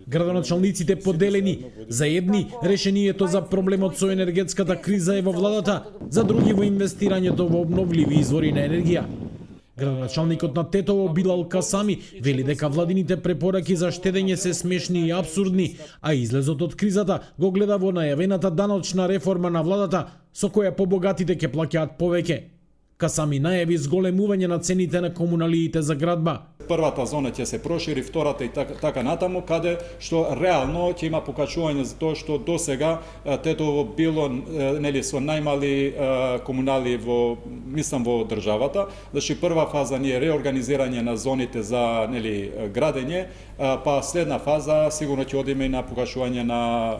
Градоначалниците поделени. За едни, решението за проблемот со енергетската криза е во владата, за други во инвестирањето во обновливи извори на енергија. Градоначалникот на Тетово Билал Касами вели дека владините препораки за штедење се смешни и апсурдни, а излезот од кризата го гледа во најавената даночна реформа на владата, со која побогатите ќе плаќаат повеќе. Касами најави зголемување на цените на комуналиите за градба. Првата зона ќе се прошири, втората и така натаму, каде што реално ќе има покачување за тоа што досега Тетово било со најмали комунали во државата. Значи прва фаза ние реорганизирање на зоните за градење, па следна фаза сигурно ќе одиме и на покачување на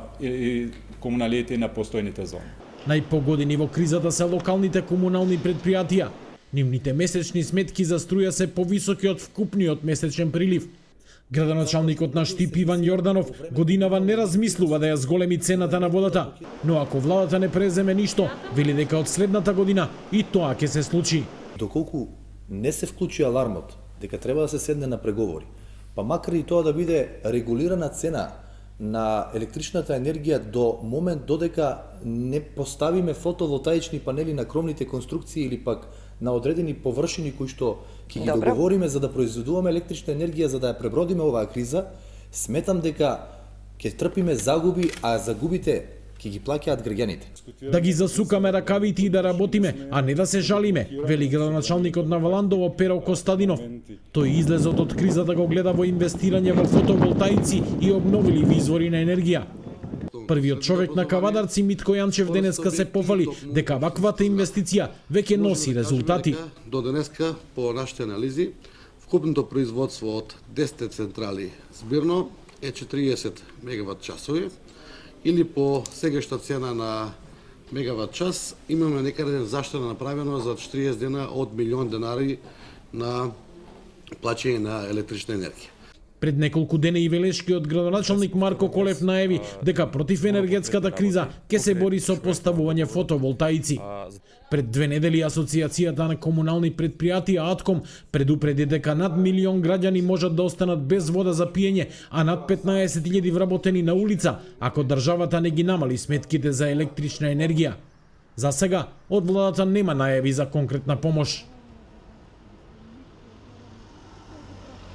комуналиите на постојните зони. Најпогодени во кризата се локалните комунални предпријатија. Нивните месечни сметки за струја се повисоки од вкупниот месечен прилив. Градоначалникот на Штип Иван Јорданов годинава не размислува да ја зголеми цената на водата, но ако владата не преземе ништо, вели дека од следната година и тоа ќе се случи. Доколку не се вклучи алармот дека треба да се седне на преговори, па макар и тоа да биде регулирана цена на електричната енергија до момент додека не поставиме фотоволтаични панели на кромните конструкции или пак на одредени површини кои што ќе ги договориме за да произведуваме електрична енергија за да ја пребродиме оваа криза, сметам дека ќе трпиме загуби, а загубите ќе ги плаќаат граѓаните. Да ги засукаме ракавите и да работиме, а не да се жалиме, вели градоначалникот на Валандово Перо Костадинов. Тој излезот од кризата го гледа во инвестирање во фотоволтаици и обновливи извори на енергија. Првиот човек на Кавадарци Митко Јанчев денеска се пофали дека ваквата инвестиција веќе носи резултати. До денеска по нашите анализи вкупното производство од 10 централи збирно е 40 мегават часови или по сегашна цена на мегават час имаме некаде заштена направено за 40 дена од милион денари на плаќање на електрична енергија. Пред неколку дена и велешкиот градоначалник Марко Колев најави дека против енергетската криза ќе се бори со поставување фотоволтаици. Пред 2 недели Асоциацијата на комунални предпријатија АТКОМ предупреди дека над милион граѓани можат да останат без вода за пиење, а над 15.000 вработени на улица, ако државата не ги намали сметките за електрична енергија. За сега, од владата нема најави за конкретна помош.